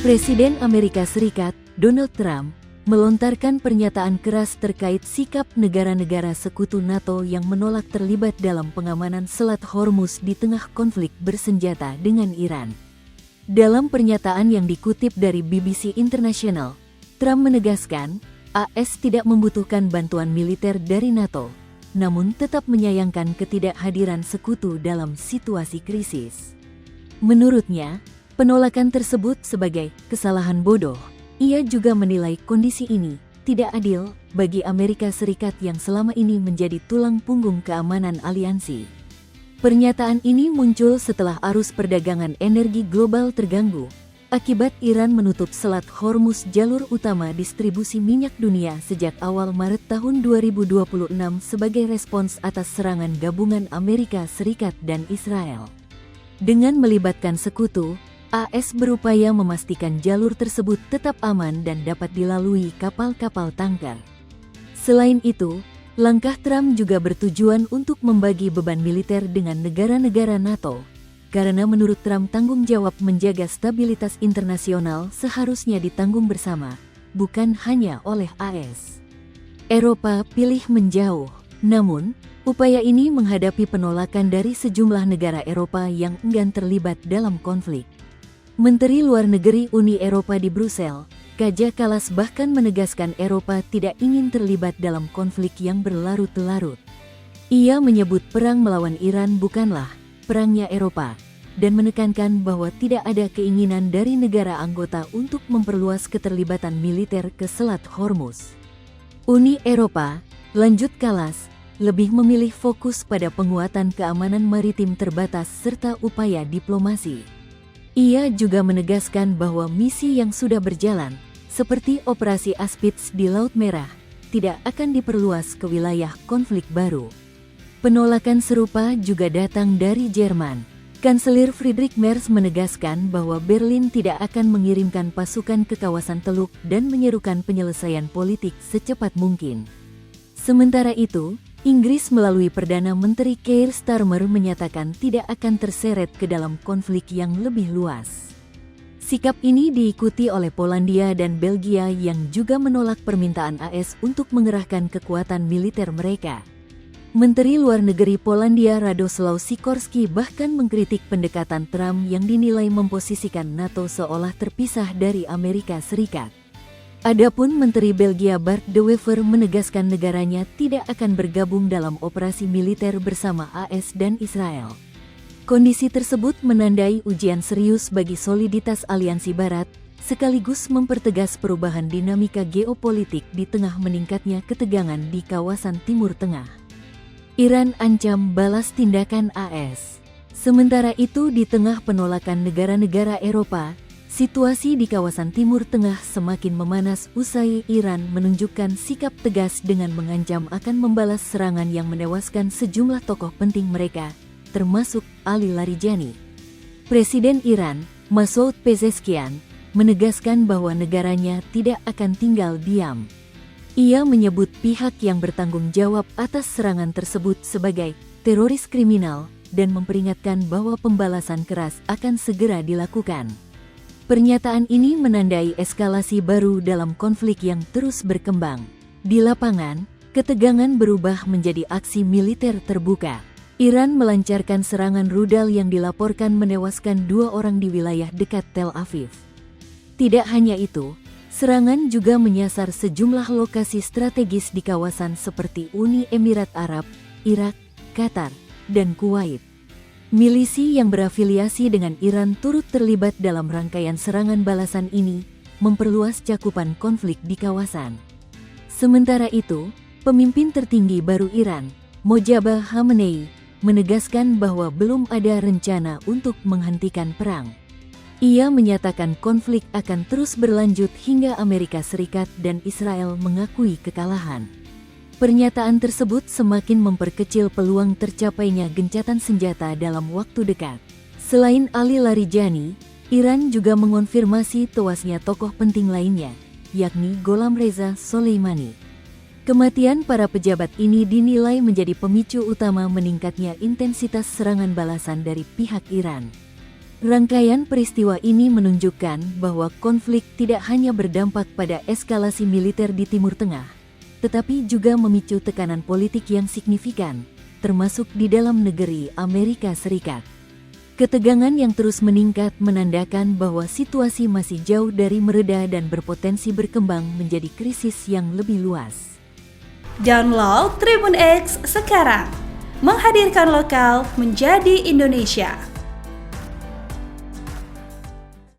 Presiden Amerika Serikat, Donald Trump, melontarkan pernyataan keras terkait sikap negara-negara sekutu NATO yang menolak terlibat dalam pengamanan Selat Hormuz di tengah konflik bersenjata dengan Iran. Dalam pernyataan yang dikutip dari BBC International, Trump menegaskan, AS tidak membutuhkan bantuan militer dari NATO, namun tetap menyayangkan ketidakhadiran sekutu dalam situasi krisis. Menurutnya, penolakan tersebut sebagai kesalahan bodoh. Ia juga menilai kondisi ini tidak adil bagi Amerika Serikat yang selama ini menjadi tulang punggung keamanan aliansi. Pernyataan ini muncul setelah arus perdagangan energi global terganggu akibat Iran menutup Selat Hormuz, jalur utama distribusi minyak dunia sejak awal Maret tahun 2026 sebagai respons atas serangan gabungan Amerika Serikat dan Israel. Dengan melibatkan sekutu, AS berupaya memastikan jalur tersebut tetap aman dan dapat dilalui kapal-kapal tangkar. Selain itu, langkah Trump juga bertujuan untuk membagi beban militer dengan negara-negara NATO, karena menurut Trump tanggung jawab menjaga stabilitas internasional seharusnya ditanggung bersama, bukan hanya oleh AS. Eropa pilih menjauh, namun, upaya ini menghadapi penolakan dari sejumlah negara Eropa yang enggan terlibat dalam konflik. Menteri Luar Negeri Uni Eropa di Brussel, Kaja Kallas bahkan menegaskan Eropa tidak ingin terlibat dalam konflik yang berlarut-larut. Ia menyebut perang melawan Iran bukanlah perangnya Eropa, dan menekankan bahwa tidak ada keinginan dari negara anggota untuk memperluas keterlibatan militer ke Selat Hormuz. Uni Eropa, lanjut Kallas, lebih memilih fokus pada penguatan keamanan maritim terbatas serta upaya diplomasi. Ia juga menegaskan bahwa misi yang sudah berjalan, seperti Operasi Aspidz di Laut Merah, tidak akan diperluas ke wilayah konflik baru. Penolakan serupa juga datang dari Jerman. Kanselir Friedrich Merz menegaskan bahwa Berlin tidak akan mengirimkan pasukan ke kawasan Teluk dan menyerukan penyelesaian politik secepat mungkin. Sementara itu, Inggris melalui Perdana Menteri Keir Starmer menyatakan tidak akan terseret ke dalam konflik yang lebih luas. Sikap ini diikuti oleh Polandia dan Belgia yang juga menolak permintaan AS untuk mengerahkan kekuatan militer mereka. Menteri Luar Negeri Polandia Radoslaw Sikorski bahkan mengkritik pendekatan Trump yang dinilai memposisikan NATO seolah terpisah dari Amerika Serikat. Adapun Menteri Belgia Bart de Wever menegaskan negaranya tidak akan bergabung dalam operasi militer bersama AS dan Israel. Kondisi tersebut menandai ujian serius bagi soliditas aliansi Barat, sekaligus mempertegas perubahan dinamika geopolitik di tengah meningkatnya ketegangan di kawasan Timur Tengah. Iran ancam balas tindakan AS. Sementara itu di tengah penolakan negara-negara Eropa, situasi di kawasan Timur Tengah semakin memanas usai Iran menunjukkan sikap tegas dengan mengancam akan membalas serangan yang menewaskan sejumlah tokoh penting mereka, termasuk Ali Larijani. Presiden Iran, Masoud Pezeshkian, menegaskan bahwa negaranya tidak akan tinggal diam. Ia menyebut pihak yang bertanggung jawab atas serangan tersebut sebagai teroris kriminal dan memperingatkan bahwa pembalasan keras akan segera dilakukan. Pernyataan ini menandai eskalasi baru dalam konflik yang terus berkembang. Di lapangan, ketegangan berubah menjadi aksi militer terbuka. Iran melancarkan serangan rudal yang dilaporkan menewaskan 2 orang di wilayah dekat Tel Aviv. Tidak hanya itu, serangan juga menyasar sejumlah lokasi strategis di kawasan seperti Uni Emirat Arab, Irak, Qatar, dan Kuwait. Milisi yang berafiliasi dengan Iran turut terlibat dalam rangkaian serangan balasan ini, memperluas cakupan konflik di kawasan. Sementara itu, pemimpin tertinggi baru Iran, Mojtaba Khamenei, menegaskan bahwa belum ada rencana untuk menghentikan perang. Ia menyatakan konflik akan terus berlanjut hingga Amerika Serikat dan Israel mengakui kekalahan. Pernyataan tersebut semakin memperkecil peluang tercapainya gencatan senjata dalam waktu dekat. Selain Ali Larijani, Iran juga mengonfirmasi tewasnya tokoh penting lainnya, yakni Gholam Reza Soleimani. Kematian para pejabat ini dinilai menjadi pemicu utama meningkatnya intensitas serangan balasan dari pihak Iran. Rangkaian peristiwa ini menunjukkan bahwa konflik tidak hanya berdampak pada eskalasi militer di Timur Tengah, tetapi juga memicu tekanan politik yang signifikan, termasuk di dalam negeri Amerika Serikat. Ketegangan yang terus meningkat menandakan bahwa situasi masih jauh dari mereda dan berpotensi berkembang menjadi krisis yang lebih luas. Download Tribun X sekarang, menghadirkan lokal menjadi Indonesia.